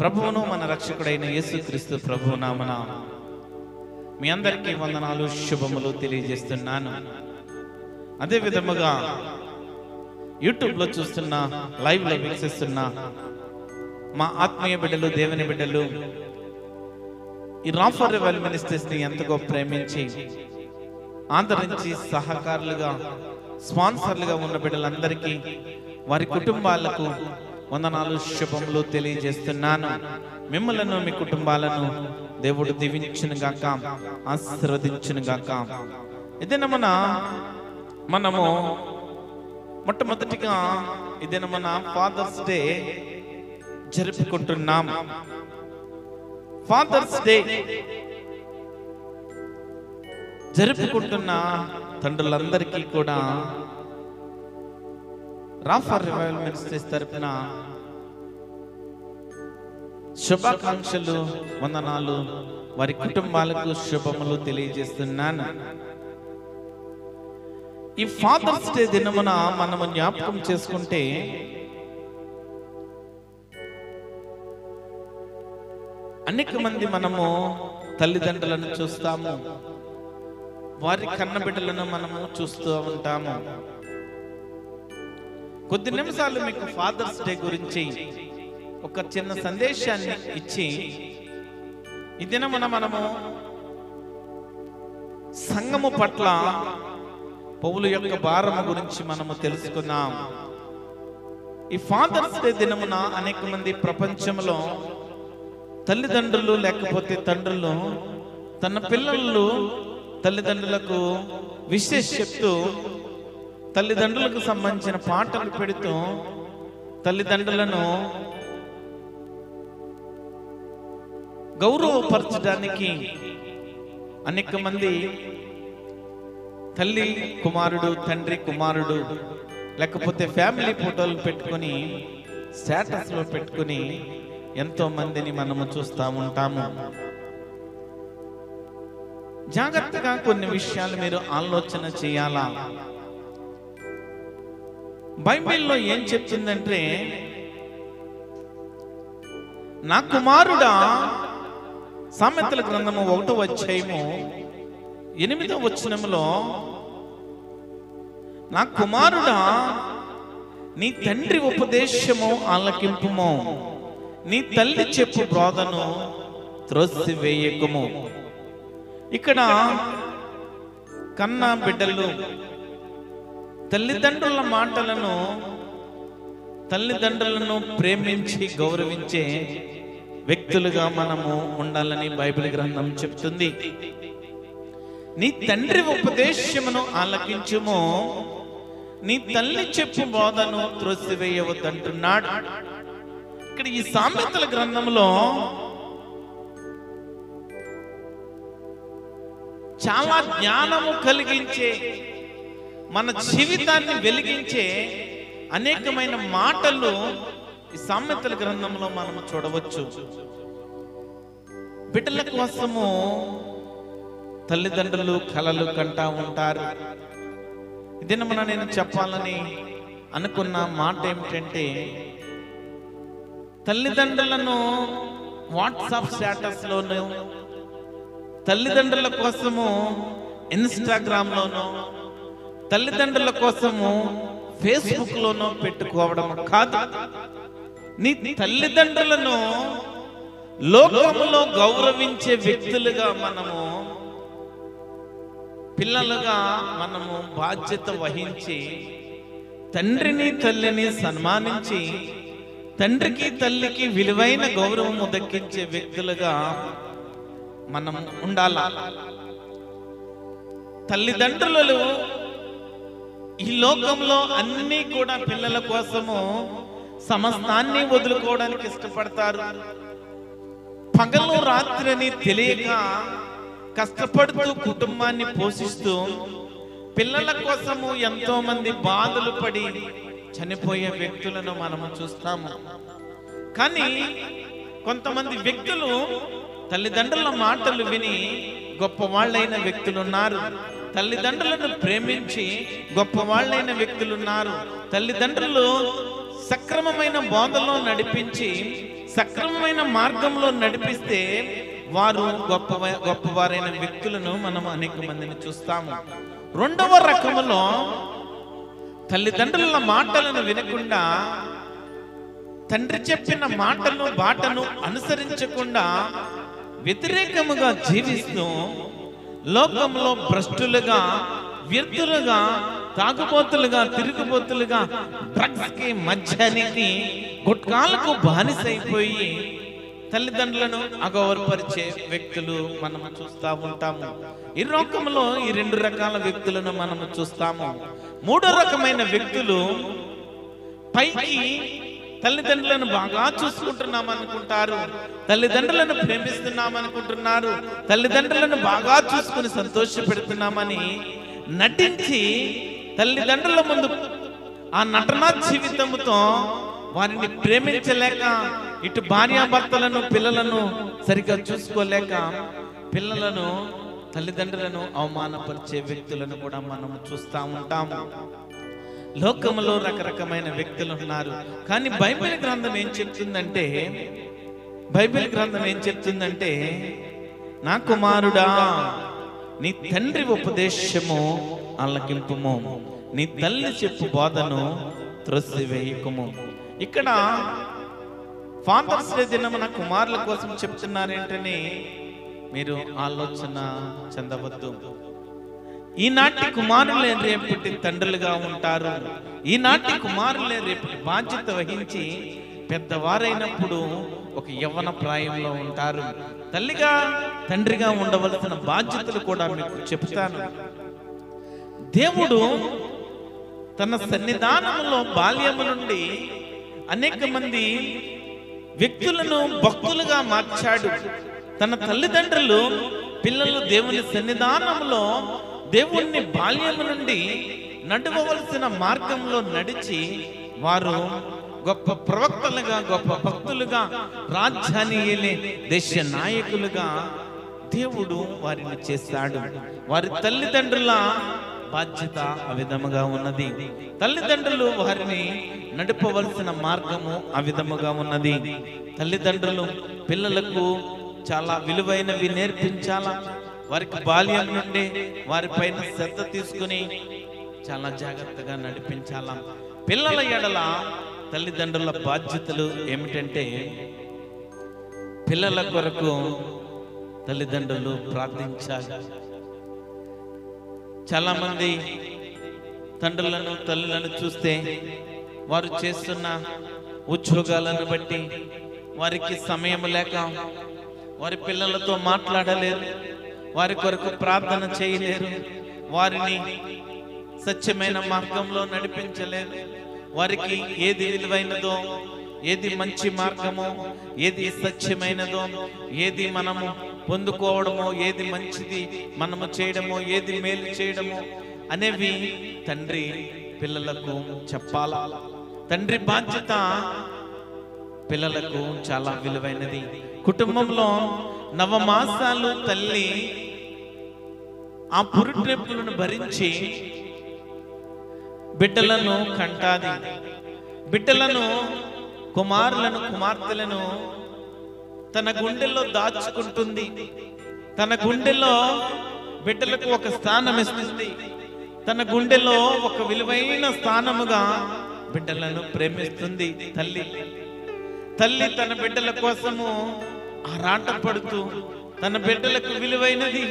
ప్రభువును మన రక్షకుడైన యేసుక్రీస్తు ప్రభువు నామమున మీ అందరికీ వందనాలు శుభములు తెలియజేస్తున్నాను. అదే విధముగా యూట్యూబ్లో చూస్తున్న, లైవ్లో వీక్షిస్తున్న మా ఆత్మీయ బిడ్డలు, దేవుని బిడ్డలు, ఈ రాఫర్ రివైవల్ మినిస్ట్రీస్ని ఎంతగా ప్రేమించి ఆదరించి సహకారులుగా, స్పాన్సర్లుగా ఉన్న బిడ్డలందరికీ, వారి కుటుంబాలకు వందనాలు శుభములు తెలియజేస్తున్నాను. మిమ్మలను, మీ కుటుంబాలను దేవుడు దీవించును గాక, ఆశీర్వదించును గాక. ఇదేనా మనము మొట్టమొదటిగా ఇదేనా మన ఫాదర్స్ డే జరుపుకుంటున్నాం. ఫాదర్స్ డే జరుపుకుంటున్న తండ్రులందరికీ కూడా రాఫర్ రివైవల్ మినిస్ట్రీస్ తరపున శుభాకాంక్షలు, వందనాలు, వారి కుటుంబాలకు శుభములు తెలియజేస్తున్నాను. ఈ ఫాదర్స్ డే దినమున మనము జ్ఞాపకం చేసుకుంటే అనేక మంది మనము తల్లిదండ్రులను చూస్తాము, వారి కన్నబిడ్డలను మనము చూస్తూ ఉంటాము. కొద్ది నిమిషాలు మీకు ఫాదర్స్ డే గురించి ఒక చిన్న సందేశాన్ని ఇచ్చి, ఈ దినమున మనము సంఘము పట్ల పౌలు యొక్క భారము గురించి మనము తెలుసుకుందాం. ఈ ఫాదర్స్ డే దినమున అనేక మంది ప్రపంచంలో తల్లిదండ్రులు లేకపోతే తండ్రులు తన పిల్లలు తల్లిదండ్రులకు విశేష చెప్తూ, తల్లిదండ్రులకు సంబంధించిన పాటలు పెడుతూ తల్లిదండ్రులను గౌరవపరచడానికి అనేక మంది తల్లి కుమారుడు, తండ్రి కుమారుడు, లేకపోతే ఫ్యామిలీ ఫోటోలు పెట్టుకొని స్టేటస్లో పెట్టుకుని ఎంతో మందిని మనము చూస్తూ ఉంటాము. జాగ్రత్తగా కొన్ని విషయాలు మీరు ఆలోచన చేయాలా. బైబిల్లో ఏం చెప్తుందంటే, నా కుమారుడా, సామెతల గ్రంథము 1వ అధ్యాయము 8వ వచనములో, నా కుమారుడా, నీ తండ్రి ఉపదేశము ఆలకింపుము, నీ తల్లి చెప్పు బోధను త్రోసివేయకుము. ఇక్కడ కన్నా బిడ్డలు తల్లిదండ్రుల మాటలను, తల్లిదండ్రులను ప్రేమించి గౌరవించే వ్యక్తులుగా మనము ఉండాలని బైబిల్ గ్రంథం చెప్తుంది. నీ తండ్రి ఉపదేశమును ఆలకించుము, నీ తల్లి చెప్పు బోధను త్రోసివేయవద్దంటున్నాడు. ఇక్కడ ఈ సామెతల గ్రంథంలో చాలా జ్ఞానము కలిగించే, మన జీవితాన్ని వెలిగించే అనేకమైన మాటలు ఈ సామెతల గ్రంథంలో మనము చూడవచ్చు. బిడ్డల కోసము తల్లిదండ్రులు కలలు కంటా ఉంటారు. ఇదేనమ్మా నేను చెప్పాలని అనుకున్న మాట ఏమిటంటే, తల్లిదండ్రులను వాట్సాప్ స్టేటస్లోను, తల్లిదండ్రుల కోసము ఇన్స్టాగ్రామ్లోనూ, తల్లిదండ్రుల కోసము ఫేస్బుక్లోనూ పెట్టుకోవడం కాదు. నీ తల్లిదండ్రులను లోకములో గౌరవించే వ్యక్తులుగా మనము, పిల్లలుగా మనము బాధ్యత వహించి, తండ్రిని తల్లిని సన్మానించి, తండ్రికి తల్లికి విలువైన గౌరవము దక్కించే వ్యక్తులుగా మనం ఉండాల. తల్లిదండ్రులు ఈ లోకంలో అన్ని కూడా పిల్లల కోసము సమస్తాన్ని వదులుకోవడానికి ఇష్టపడతారు. పగలు రాత్రిని తెలియక కష్టపడుతూ కుటుంబాన్ని పోషిస్తూ పిల్లల కోసము ఎంతో మంది బాధలు పడి చనిపోయే వ్యక్తులను మనము చూస్తాము. కానీ కొంతమంది వ్యక్తులు తల్లిదండ్రుల మాటలు విని గొప్పవాళ్ళైన వ్యక్తులున్నారు. తల్లిదండ్రులను ప్రేమించి గొప్పవాళ్ళైన వ్యక్తులున్నారు. తల్లిదండ్రులు సక్రమమైన బోధలో నడిపించి సక్రమమైన మార్గంలో నడిపిస్తే వారు గొప్పవారైన వ్యక్తులను మనం అనేక మందిని చూస్తాము. రెండవ రకములో తల్లిదండ్రుల మాటలను వినకుండా, తండ్రి చెప్పిన మాటను బాటను అనుసరించకుండా వ్యతిరేకముగా జీవిస్తూ లోకంలో భ్రష్టులుగా, వ్యర్థులుగా, తాగుబోతులుగా, తిరుగుబోతులుగా, డ్రగ్స్ కి, మద్యానికి, గుట్కాలకు బానిసైపోయి తల్లిదండ్రులను అగౌరవపరిచే వ్యక్తులు మనము చూస్తూ ఉంటాము. ఈ లోకంలో ఈ రెండు రకాల వ్యక్తులను మనము చూస్తాము. మూడో రకమైన వ్యక్తులు పైకి తల్లిదండ్రులను బాగా చూసుకుంటున్నాం అనుకుంటారు, తల్లిదండ్రులను ప్రేమిస్తున్నాం అనుకుంటున్నారు, తల్లిదండ్రులను బాగా చూసుకుని సంతోష పెడుతున్నామని నటించి తల్లిదండ్రుల ముందు ఆ నటనా జీవితంతో వారిని ప్రేమించలేక, ఇటు భార్యాభర్తలను పిల్లలను సరిగ్గా చూసుకోలేక పిల్లలను తల్లిదండ్రులను అవమానపరిచే వ్యక్తులను కూడా మనం చూస్తూ ఉంటాము. లోకంలో రకరకమైన వ్యక్తులు ఉన్నారు. కానీ బైబిల్ గ్రంథం ఏం చెప్తుందంటే నా కుమారుడా, నీ తండ్రి ఉపదేశము ఆలకింపుము, నీ తల్లి చెప్పు బోధను త్రోసివేయకుము. ఇక్కడ ఫాదర్స్ డే దినమున కుమారుల కోసం చెప్తున్నారేంటని మీరు ఆలోచన చెందవద్దు. ఈనాటి కుమారులే రేపటి తండ్రులుగా ఉంటారు. ఈనాటి కుమారులే రేపటి బాధ్యత వహించి పెద్దవారైనప్పుడు ఒక యవ్వన ప్రాయంలో ఉంటారు. తల్లిగా తండ్రిగా ఉండవలసిన బాధ్యతలు కూడా మీకు చెప్తాను. దేవుడు తన సన్నిధానంలో బాల్యము నుండి అనేక మంది వ్యక్తులను భక్తులుగా మార్చాడు. తన తల్లిదండ్రులు పిల్లలు దేవుని సన్నిధానంలో దేవుణ్ణి బాల్యము నుండి నడవవలసిన మార్గంలో నడిచి వారు గొప్ప ప్రవక్తలుగా, గొప్ప భక్తులుగా, రాజ్యాన్ని ఏలే దేశ నాయకులుగా దేవుడు వారిని చేశాడు. వారి తల్లిదండ్రుల బాధ్యత ఆ విధముగా ఉన్నది. తల్లిదండ్రులు వారిని నడపవలసిన మార్గము ఆ విధముగా ఉన్నది. తల్లిదండ్రులు పిల్లలకు చాలా విలువైనవి నేర్పించాలా. వారికి బాల్యం నుండి వారిపైన శ్రద్ధ తీసుకుని చాలా జాగ్రత్తగా నడిపించాలా. పిల్లల ఎడల తల్లిదండ్రుల బాధ్యతలు ఏమిటంటే పిల్లల కొరకు తల్లిదండ్రులు ప్రార్థించాలి. చాలా మంది తండ్రులను తల్లులను చూస్తే వారు చేస్తున్న ఉద్యోగాలను బట్టి వారికి సమయం లేక వారి పిల్లలతో మాట్లాడలేరు, వారి కొరకు ప్రార్థన చేయలేరు, వారిని సత్యమైన మార్గంలో నడిపించలేరు. వారికి ఏది విలువైనదో, ఏది మంచి మార్గమో, ఏది సత్యమైనదో, ఏది మనము పొందుకోవడమో, ఏది మంచిది మనము చేయడమో, ఏది మేలు చేయడమో అనేవి తండ్రి పిల్లలకు చెప్పాలా. తండ్రి బాధ్యత పిల్లలకు చాలా విలువైనది. కుటుంబంలో నవమాసాలు తల్లి ఆ పురుట్రెప్పులను భరించి బిడ్డలను కంటాది. బిడ్డలను, కుమారులను, కుమార్తెలను తన గుండెల్లో దాచుకుంటుంది. తన గుండెలో బిడ్డలకు ఒక స్థానం ఇస్తుంది. తన గుండెలో ఒక విలువైన స్థానముగా బిడ్డలను ప్రేమిస్తుంది తల్లి. తల్లి తన బిడ్డల కోసము ఆరాటపడుతూ తన బిడ్డలకు విలువైనది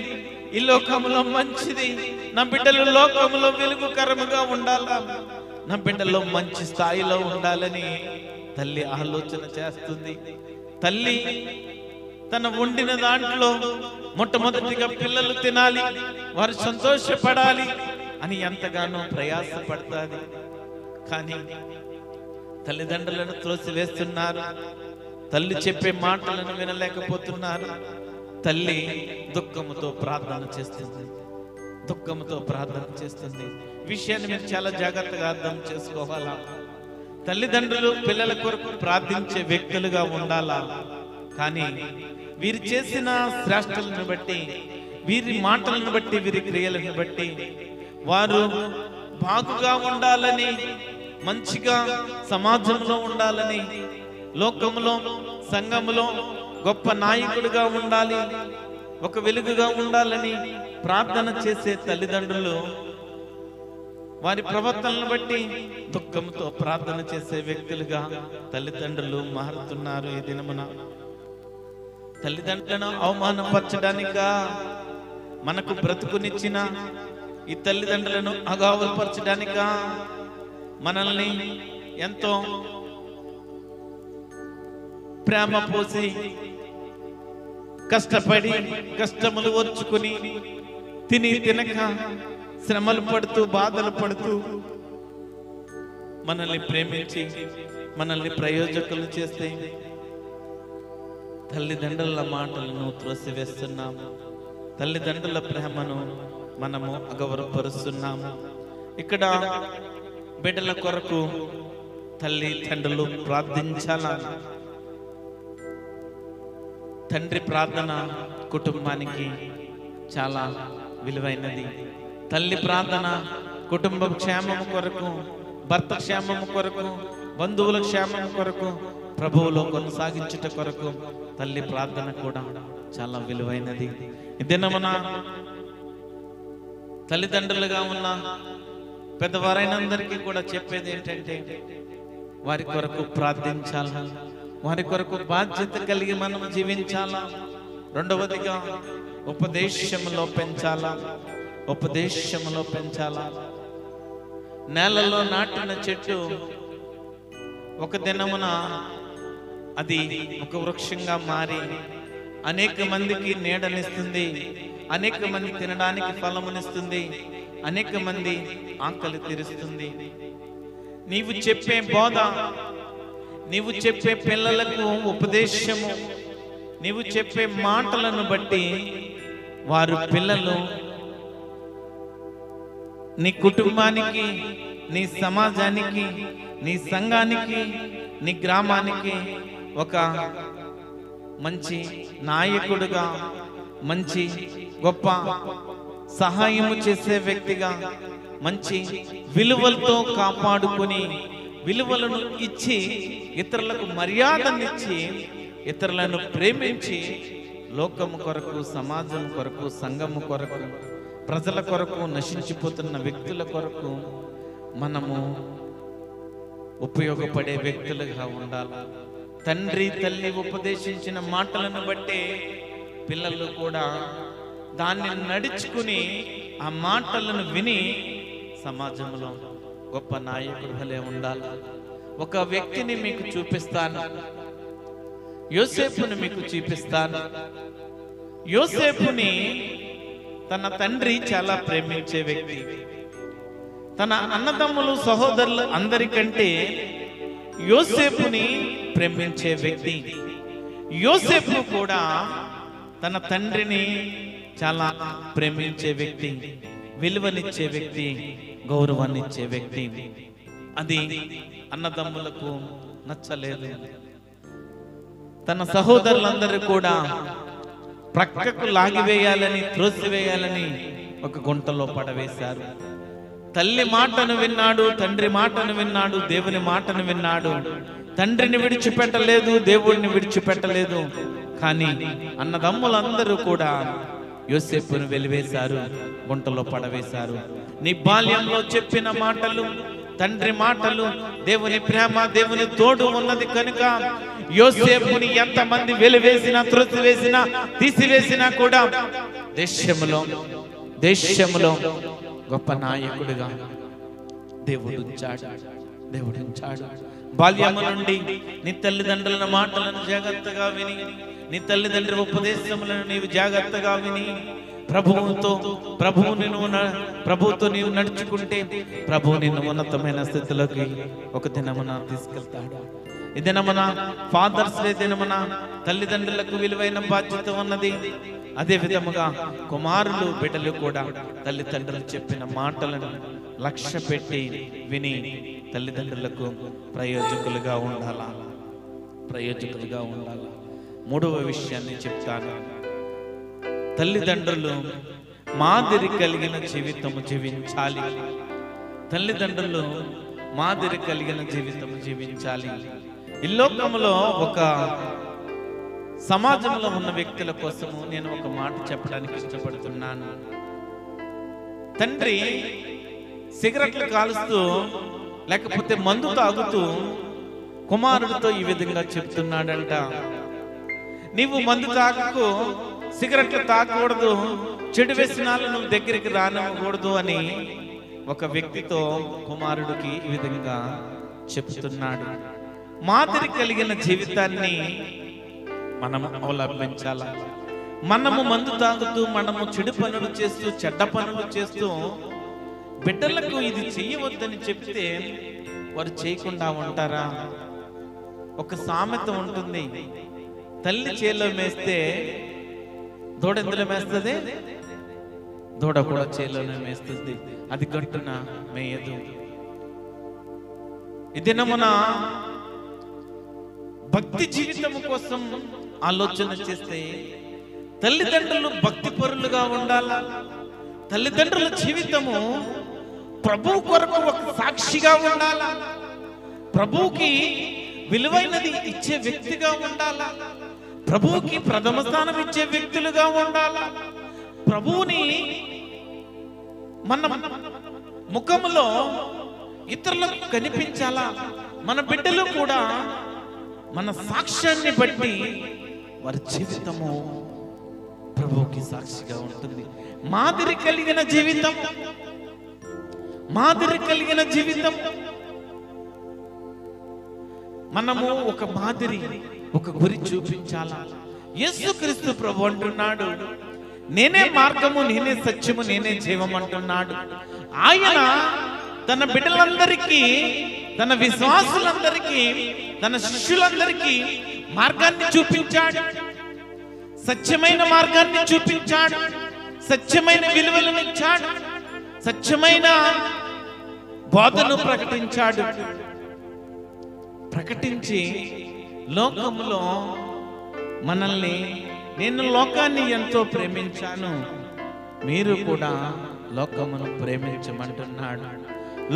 ఈ లోకములో మంచిది, నా బిడ్డలు లోకములో వెలుగుకరముగా ఉండాలా, నా బిడ్డలో మంచి స్థాయిలో ఉండాలని తల్లి ఆలోచన చేస్తుంది. తల్లి తన వండిన దాంట్లో మొట్టమొదటిగా పిల్లలు తినాలి, వారు సంతోషపడాలి అని ఎంతగానో ప్రయాసపడుతుంది. కానీ తల్లిదండ్రులను త్రోసివేస్తున్నారు. తల్లి చెప్పే మాటలను వినలేకపోతున్నారు. తల్లి దుఃఖముతో ప్రార్థన చేస్తుంది. దుఃఖంతో ప్రార్థన చేస్తుంది. విషయాన్ని మీరు చాలా జాగ్రత్తగా అర్థం చేసుకోవాలా. తల్లిదండ్రులు పిల్లల కొరకు ప్రార్థించే వ్యక్తులుగా ఉండాలా. కానీ వీరు చేసిన శ్రేష్టలను బట్టి, వీరి మాటలను బట్టి, వీరి క్రియలను బట్టి వారు బాగుగా ఉండాలని, మంచిగా సమాజంలో ఉండాలని, లోకంలో సంఘములో గొప్ప నాయకుడిగా ఉండాలి, ఒక వెలుగుగా ఉండాలని ప్రార్థన చేసే తల్లిదండ్రులు వారి ప్రవర్తనను బట్టి దుఃఖంతో ప్రార్థన చేసే వ్యక్తులుగా తల్లిదండ్రులు మారుతున్నారు. ఈ దినమున తల్లిదండ్రులను అవమానపరచడానికా, మనకు బ్రతుకునిచ్చిన ఈ తల్లిదండ్రులను అగౌరవపరచడానికా, మనల్ని ఎంతో ప్రేమ పోసి కష్టపడి కష్టములు ఓర్చుకుని తిని తినక శ్రమలు పడుతూ బాధలు పడుతూ మనల్ని ప్రేమించి మనల్ని ప్రయోజకులు చేస్తే తల్లిదండ్రుల మాటలను త్రోసివేస్తున్నాము. తల్లిదండ్రుల ప్రేమను మనము అగౌరవపరుస్తున్నాము. ఇక్కడ బిడ్డల కొరకు తల్లిదండ్రులు ప్రార్థించాలా. తండ్రి ప్రార్థన కుటుంబానికి చాలా విలువైనది. తల్లి ప్రార్థన కుటుంబ క్షేమం కొరకు, భర్త క్షేమం కొరకు, బంధువుల క్షేమం కొరకు, ప్రభువులో కొనసాగించుట కొరకు తల్లి ప్రార్థన కూడా చాలా విలువైనది. ఈ దినమున తల్లిదండ్రులుగా ఉన్న పెద్దవారైనందరికీ కూడా చెప్పేది ఏంటంటే, వారి కొరకు ప్రార్థించాలా, వారి కొరకు బాధ్యత కలిగి మనం జీవించాలా. రెండవదిగా ఉపదేశంలో పెంచాలా. ఉపదేశంలో పెంచాలా. నేలలో నాటిన చెట్టు ఒక దినమున అది ఒక వృక్షంగా మారి అనేక మందికి నీడనిస్తుంది, అనేక మంది తినడానికి ఫలమునిస్తుంది, అనేక మంది ఆకలి తీరుస్తుంది. నీవు చెప్పే బోధ, నీవు చెప్పే పిల్లలకు ఉపదేశము, నీవు చెప్పే మాటలను బట్టి వారు పిల్లలు నీ కుటుంబానికి, నీ సమాజానికి, నీ సంఘానికి, నీ గ్రామానికి ఒక మంచి నాయకుడిగా, మంచి గొప్ప సహాయము చేసే వ్యక్తిగా, మంచి విలువలతో కాపాడుకొని విలువలను ఇచ్చి ఇతరులకు మర్యాదనిచ్చి ఇతరులను ప్రేమించి లోకము కొరకు, సమాజం కొరకు, సంఘము కొరకు, ప్రజల కొరకు, నశించిపోతున్న వ్యక్తుల కొరకు మనము ఉపయోగపడే వ్యక్తులుగా ఉండాలి. తండ్రి తల్లి ఉపదేశించిన మాటలను బట్టి పిల్లలు కూడా దాన్ని నడుచుకుని ఆ మాటలను విని సమాజంలో గొప్ప నాయకుడు వలె ఉండాలి. ఒక వ్యక్తిని మీకు చూపిస్తాను, యోసేపుని మీకు చూపిస్తాను. యోసేపుని తన తండ్రి చాలా ప్రేమించే వ్యక్తి. తన అన్నదమ్ములు సహోదరులు అందరికంటే యోసేపుని ప్రేమించే వ్యక్తి. యోసేపు కూడా తన తండ్రిని చాలా ప్రేమించే వ్యక్తి, విలువనిచ్చే వ్యక్తి, గౌరవాన్నిచ్చే వ్యక్తి. అది అన్నదమ్ములకు నచ్చలేదు. తన సహోదరులందరూ కూడా ప్రక్కకు లాగివేయాలని, త్రోసివేయాలని ఒక గుంటలో పడవేశారు. తల్లి మాటను విన్నాడు, తండ్రి మాటను విన్నాడు, దేవుని మాటను విన్నాడు. తండ్రిని విడిచిపెట్టలేదు, దేవుడిని విడిచిపెట్టలేదు. కానీ అన్నదమ్ములందరూ కూడా యోసేపును వెలివేశారు, గుంటలో పడవేశారు. నీ బాల్యంలో చెప్పిన మాటలు, తండ్రి మాటలు, దేవుని ప్రేమ, దేవుని తోడు ఉన్నది కనుక యోసేపుని ఎంతమంది వెలివేసినా, త్రోసివేసినా, తీసివేసినా కూడా దేశములో గొప్ప నాయకుడిగా దేవుడు ఉంచాడు. బాల్యము నుండి నీ తల్లిదండ్రుల మాటలను జాగ్రత్తగా విని, నీ తల్లిదండ్రుల ఉపదేశములను నీవు జాగ్రత్తగా విని ప్రభువుతో నీవు నడుచుకుంటే ప్రభువు నిన్ను ఉన్నతమైన స్థితిలోకి ఒక దినమున తీసుకెళ్తాడు. ఈ దినమున ఫాదర్స్ డే దినమున తల్లిదండ్రులకు విలువైన బాధ్యత ఉన్నది. అదే విధముగా కుమారులు బిడ్డలు కూడా తల్లిదండ్రులు చెప్పిన మాటలను లక్ష్య పెట్టి విని తల్లిదండ్రులకు ప్రయోజకులుగా ఉండాలా. మూడవ విషయాన్ని చెప్తాను. తల్లిదండ్రులు మాదిరి కలిగిన జీవితము జీవించాలి. తల్లిదండ్రులు మాదిరి కలిగిన జీవితం జీవించాలి. ఈ లోకంలో ఒక సమాజంలో ఉన్న వ్యక్తుల కోసము నేను ఒక మాట చెప్పడానికి ఇష్టపడుతున్నాను. తండ్రి సిగరెట్లు కాలుస్తూ లేకపోతే మందు తాగుతూ కుమారుడితో ఈ విధంగా చెప్తున్నాడంట, నీవు మందు తాగకు, సిగరెట్లు తాగకూడదు, చెడు వ్యసనాలు నువ్వు దగ్గరికి రానివ్వకూడదు అని ఒక వ్యక్తితో కుమారుడికి ఈ విధంగా చెప్తున్నాడు. మాదిరి కలిగిన జీవితాన్ని మనం అవలంబించాల. మనము మందు తాగుతూ, మనము చెడు పనులు చేస్తూ, చెడ్డ పనులు చేస్తూ బిడ్డలకు ఇది చెయ్యవద్దని చెప్తే వారు చేయకుండా ఉంటారా? ఒక సామెత ఉంటుంది, తల్లి చేలో మేస్తే దూడ ఎందులో మేస్తుంది? దూడ కూడా చేలోనే మేస్తుంది, అది గట్టున మేయదు. ఈ దినమున భక్తి జీవితం కోసం ఆలోచన చేస్తే తల్లిదండ్రులు భక్తి పరులుగా ఉండాలా. తల్లిదండ్రుల జీవితము ప్రభువు కొరకు ఒక సాక్షిగా ఉండాలా. ప్రభువుకి విలువైనది ఇచ్చే వ్యక్తిగా ఉండాలా. ప్రభువుకి ప్రథమ స్థానం ఇచ్చే వ్యక్తులుగా ఉండాలా. ప్రభువుని మన ముఖములో ఇతరులకు కనిపించాలా. మన బిడ్డలు కూడా మన సాక్ష్యాన్ని బట్టి వారి జీవితము ప్రభువుకి సాక్షిగా ఉంటుంది. మాదిరి కలిగిన జీవితం, మనము ఒక మాదిరి, ఒక గురి చూపించాలా. యేసుక్రీస్తు ప్రభు అంటున్నాడు, నేనే మార్గము, నేనే సత్యము, నేనే జీవం అంటున్నాడు. ఆయన తన బిడ్డలందరికీ, తన విశ్వాసులందరికీ, తన శిష్యులందరికీ మార్గాన్ని చూపించాడు. సత్యమైన మార్గాన్ని చూపించాడు. సత్యమైన విలువలను ఇచ్చాడు. సత్యమైన బోధను ప్రకటించాడు. ప్రకటించి లోకములో మనల్ని, నేను లోకాన్ని ఎంతో ప్రేమించాను, మీరు కూడా లోకమును ప్రేమించమంటున్నాడు.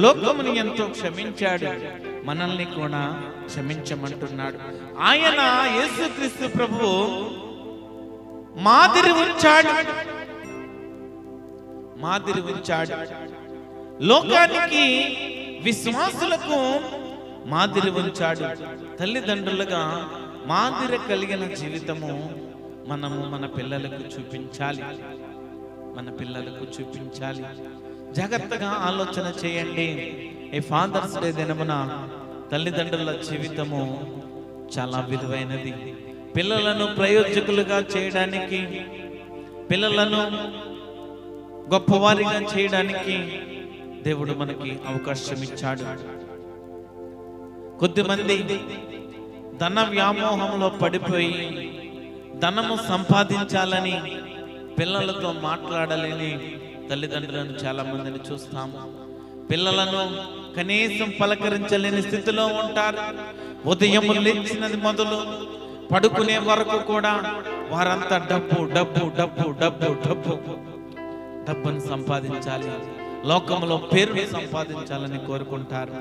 లోకమును ఎంతో క్షమించాడు, మనల్ని కూడా క్షమించమంటున్నాడు. ఆయన యేసుక్రీస్తు ప్రభువు మాదిరి ఉంచాడు. లోకానికి, విశ్వాసులకు మాదిరి ఉంచాడు. తల్లిదండ్రులుగా మాదిరి కలిగిన జీవితము మనము మన పిల్లలకు చూపించాలి. జాగ్రత్తగా ఆలోచన చేయండి. ఈ ఫాదర్స్ డే దినమున తల్లిదండ్రుల జీవితము చాలా విలువైనది. పిల్లలను ప్రయోజకులుగా చేయడానికి, పిల్లలను గొప్పవారిగా చేయడానికి దేవుడు మనకి అవకాశం ఇచ్చాడు. కొద్దిమంది ధన వ్యామోహంలో పడిపోయి ధనము సంపాదించాలని పిల్లలతో మాట్లాడలేని తల్లిదండ్రులను చాలా మందిని చూస్తాము. పిల్లలను కనీసం పలకరించలేని స్థితిలో ఉంటారు. ఉదయం లేచినది మొదలు పడుకునే వరకు కూడా వారంతా డబ్బును సంపాదించాలి, లోకంలో పేరుని సంపాదించాలని కోరుకుంటారు.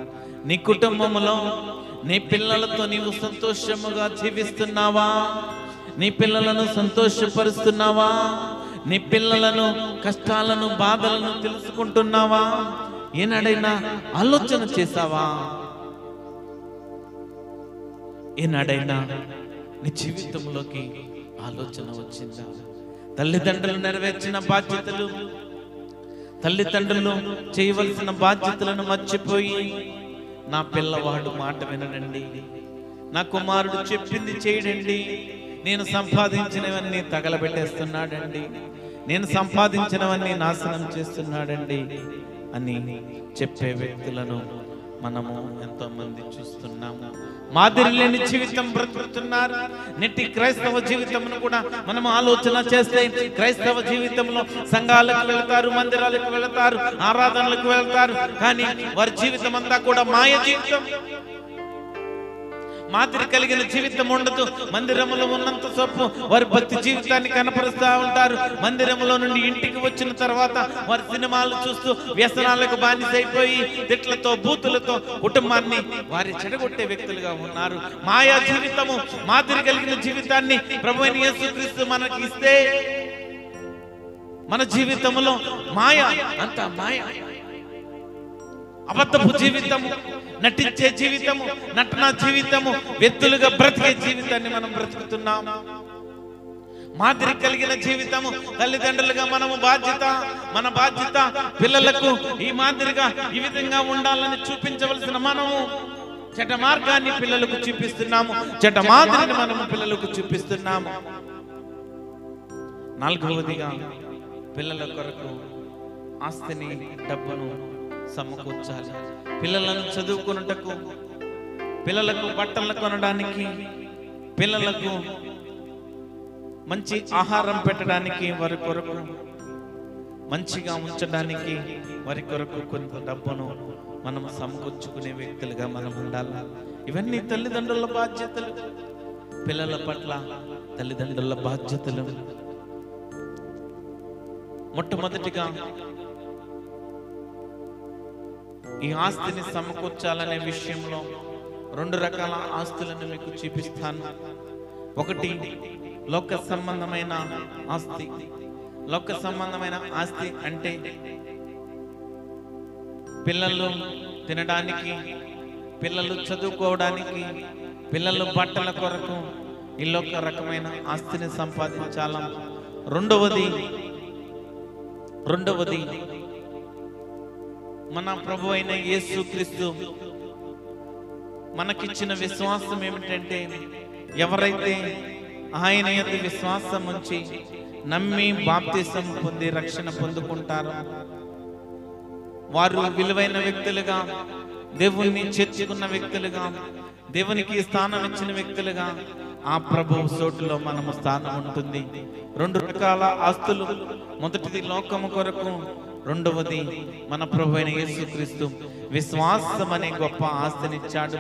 నీ కుటుంబంలో నీ పిల్లలతో నీవు సంతోషముగా జీవిస్తున్నావా? నీ పిల్లలను సంతోషపరుస్తున్నావా? నీ పిల్లలను కష్టాలను, బాధలను తెలుసుకుంటున్నావా? ఏనాడైనా ఆలోచన చేసావా? ఏనాడైనా నీ జీవితంలోకి ఆలోచన వచ్చిందా? తల్లిదండ్రులు నెరవేర్చిన బాధ్యతలు, తల్లిదండ్రులు చేయవలసిన బాధ్యతలను మర్చిపోయి నా పిల్లవాడు మాట వినడండి, నా కుమారుడు చెప్పింది చేయడండి, నేను సంపాదించినవన్నీ తగలబెట్టేస్తున్నాడండి, నేను సంపాదించినవన్నీ నాశనం చేస్తున్నాడండి అని చెప్పే వ్యక్తులను మనము ఎంతో మంది చూస్తున్నాము. మాదిరి లేని జీవితం బ్రతుకుతున్నారు. నెట్టి క్రైస్తవ జీవితంను కూడా మనం ఆలోచన చేస్తే, క్రైస్తవ జీవితంలో సంఘాలకు వెళ్తారు, మందిరాలకు వెళ్తారు, ఆరాధనలకు వెళ్తారు, కానీ వారి జీవితం అంతా కూడా మాయ జీవితం. మాదిరి కలిగిన జీవితం ఉండదు. మందిరములో ఉన్నంత సేపు వారి భక్తి జీవితాన్ని కనపరుస్తూ ఉంటారు. మందిరములో నుండి ఇంటికి వచ్చిన తర్వాత వారి సినిమాలు చూస్తూ వ్యసనాలకు బానిసైపోయి తిట్లతో బూతులతో కుటుంబాన్ని వారి చెడగొట్టే వ్యక్తులుగా ఉన్నారు. మాయా జీవితము, మాదిరి కలిగిన జీవితాన్ని ప్రభువైన యేసుక్రీస్తు మనకి ఇస్తే మన జీవితంలో మాయ, అంత మాయ, అబద్ధపు జీవితము, నటించే జీవితము, నటనా జీవితము, వ్యక్తులుగా బ్రతికే జీవితాన్ని మనం బ్రతుకుతున్నాం. మాదిరి కలిగిన జీవితము, తల్లిదండ్రులుగా మనము మన బాధ్యత పిల్లలకు ఈ మాదిరిగా ఈ విధంగా ఉండాలని చూపించవలసిన మనము చెడ్డ మార్గాన్ని పిల్లలకు చూపిస్తున్నాము, చెడ్డ మాదిరిని మనము పిల్లలకు చూపిస్తున్నాము. నాలుగవదిగా పిల్లల కొరకు ఆస్తిని, డబ్బును సమకూర్చాలి. పిల్లలను చదువుకున్నటకు, పిల్లలకు బట్టలు కొనడానికి, పిల్లలకు మంచి ఆహారం పెట్టడానికి, వారి కొరకు మంచిగా ఉంచడానికి, వారి కొరకు కొంత డబ్బును మనం సమకూర్చుకునే వ్యక్తులుగా మనం ఉండాలి. ఇవన్నీ తల్లిదండ్రుల బాధ్యతలు. పిల్లల పట్ల తల్లిదండ్రుల బాధ్యతలు. మొట్టమొదటిగా ఈ ఆస్తిని సమకూర్చాలనే విషయంలో 2 రకాల ఆస్తులను మీకు చూపిస్తాను. ఒకటి లోక సంబంధమైన ఆస్తి. లోక సంబంధమైన ఆస్తి అంటే పిల్లలు తినడానికి, పిల్లలు చదువుకోవడానికి, పిల్లలు బట్టల కొరకు ఈ లోక రకమైన ఆస్తిని సంపాదించాలి. రెండవది మన ప్రభు అయిన యేసుక్రీస్తు మనకిచ్చిన విశ్వాసం ఏమిటంటే, ఎవరైతే ఆయన యందు విశ్వాసం ఉంచి నమ్మి బాప్తిసం పొంది రక్షణ పొందుకుంటారో వారు విలువైన వ్యక్తులుగా, దేవుణ్ణి చేర్చుకున్న వ్యక్తులుగా, దేవునికి స్థానం ఇచ్చిన వ్యక్తులుగా ఆ ప్రభువు సోటులో మనము స్థానం ఉంటుంది. 2 రకాల ఆస్తులు. మొదటిది లోకము కొరకు, రెండవది మన ప్రభు అయిన యేసుక్రీస్తు విశ్వాసం అనే గొప్ప ఆస్తినిచ్చాడు,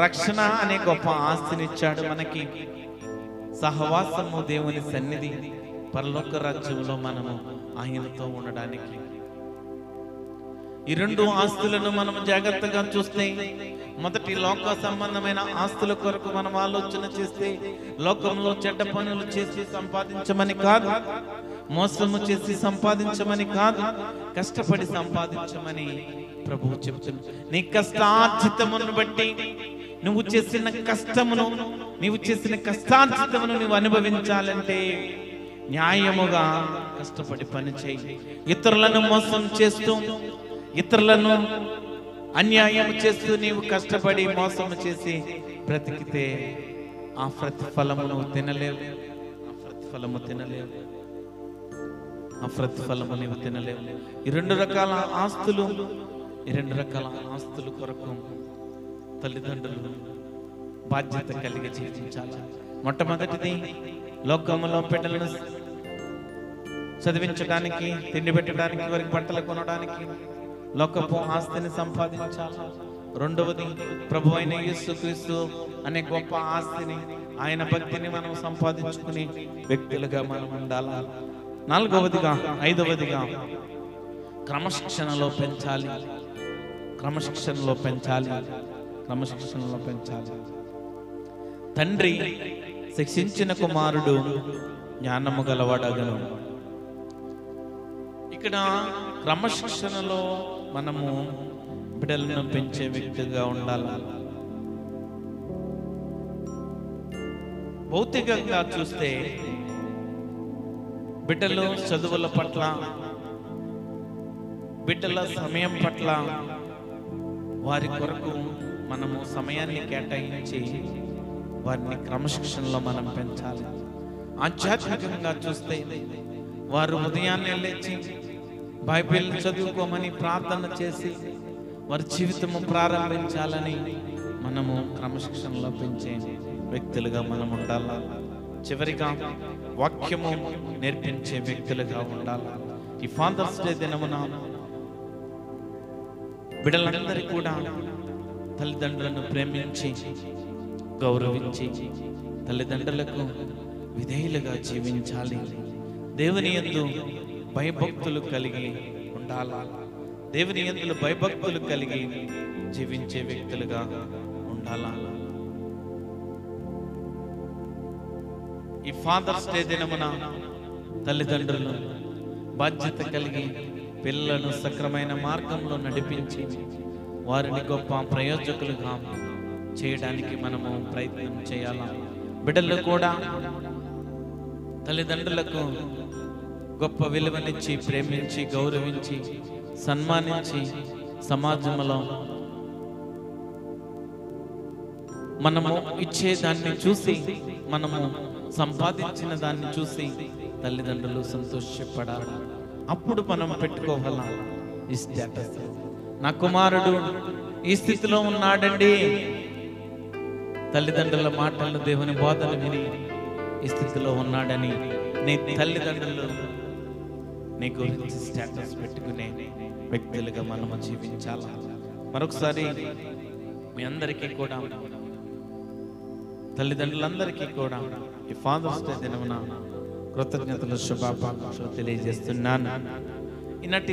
రక్షణ అనే గొప్ప ఆస్తినిచ్చాడు మనకి. సహవాసము, దేవుని సన్నిధి, పరలోక రాజ్యంలో మనము ఆయనతో ఉండడానికి. ఈ 2 ఆస్తులను మనం జాగ్రత్తగా చూస్తే, మొదటి లోక సంబంధమైన ఆస్తుల కొరకు మనం ఆలోచన చేస్తే, లోకంలో చెడ్డ పనులు చేసి సంపాదించమని కాదు, మోసము చేసి సంపాదించమని కాదు, కష్టపడి సంపాదించమని ప్రభువు చెప్తున్నాడు. నీ కష్టార్జితమును బట్టి నువ్వు చేసిన కష్టమును, నీవు చేసిన కష్టార్జితమును నువ్వు అనుభవించాలంటే న్యాయముగా కష్టపడి పని చేయి. ఇతరులను మోసం చేస్తూ, ఇతరులను అన్యాయం చేస్తూ నీవు కష్టపడి మోసము చేసి బ్రతికితే ఆ ప్రతిఫలము నువ్వు తినలేవు. ఆ ప్రతిఫలము నీవు తినలేవు. ఈ 2 రకాల ఆస్తులు, ఈ 2 రకాల ఆస్తుల కొరకు తల్లిదండ్రులు బాధ్యత కలిగి జీవించాలి. మొట్టమొదటిది లోకములో బిడ్డలను చదివించడానికి, తిండి పెట్టడానికి, వారికి బట్టలు కొనడానికి లోకపు ఆస్తిని సంపాదించాలి. రెండవది ప్రభు అయిన యేసుక్రీస్తు అనే గొప్ప ఆస్తిని, ఆయన భక్తిని మనం సంపాదించుకునే వ్యక్తులుగా మనం ఉండాలి. నాలుగవదిగా, ఐదవదిగా క్రమశిక్షణలో పెంచాలి. తండ్రి శిక్షించిన కుమారుడు జ్ఞానము గలవాడగను. ఇక్కడ క్రమశిక్షణలో మనము బిడ్డలను పెంచే వ్యక్తిగా ఉండాలి. భౌతికంగా చూస్తే బిడ్డలు చదువుల పట్ల, బిడ్డల సమయం పట్ల, వారి కొరకు మనము సమయాన్ని కేటాయించి వారిని క్రమశిక్షణలో మనం పెంచాలి. ఆధ్యాత్మికంగా చూస్తే వారు ఉదయాన్నే లేచి బైబిల్ చదువుకోమని ప్రార్థన చేసి వారి జీవితము ప్రారంభించాలని మనము క్రమశిక్షణలో పెంచే వ్యక్తులుగా మనం ఉండాలా. చివరిగా వాక్యము నేర్పించే వ్యక్తులుగా ఉండాలా. ఈ ఫాదర్స్ డే దినమున బిడ్డలందరూ కూడా తల్లిదండ్రులను ప్రేమించి గౌరవించి తల్లిదండ్రులకు విధేయులుగా జీవించాలి. దేవుని యందు భయభక్తులు కలిగి ఉండాలా. దేవుని యందు భయభక్తులు కలిగి జీవించే వ్యక్తులుగా ఉండాలా. ఈ ఫాదర్స్ డే దినమున తల్లిదండ్రులు బాధ్యత కలిగి పిల్లలను సక్రమైన మార్గంలో నడిపించి వారిని గొప్ప ప్రయోజకులుగా చేయడానికి మనము ప్రయత్నం చేయాలా. బిడ్డలు కూడా తల్లిదండ్రులకు గొప్ప విలువనిచ్చి ప్రేమించి గౌరవించి సన్మానించి సమాజంలో మనము ఇచ్చే దాన్ని చూసి, మనము సంపాదించిన దాన్ని చూసి తల్లిదండ్రులు సంతోషపడాలి. అప్పుడు మనం పెట్టుకోవాలా ఈ స్టేటస్. నా కుమారుడు ఈ స్థితిలో ఉన్నాడండి, తల్లిదండ్రుల మాటలను దేవుని బోధన విని ఈ స్థితిలో ఉన్నాడని నీ తల్లిదండ్రులు నీ గురించి స్టేటస్ పెట్టుకునే వ్యక్తులుగా మనము జీవించాలి. మరొకసారి మీ అందరికీ కూడా, తల్లిదండ్రులందరికీ కూడా ఈ ఫాదర్స్ డే దినమున కృతజ్ఞతలు శుభాకాంక్షలు తెలియజేస్తున్నాను. ఈనాటి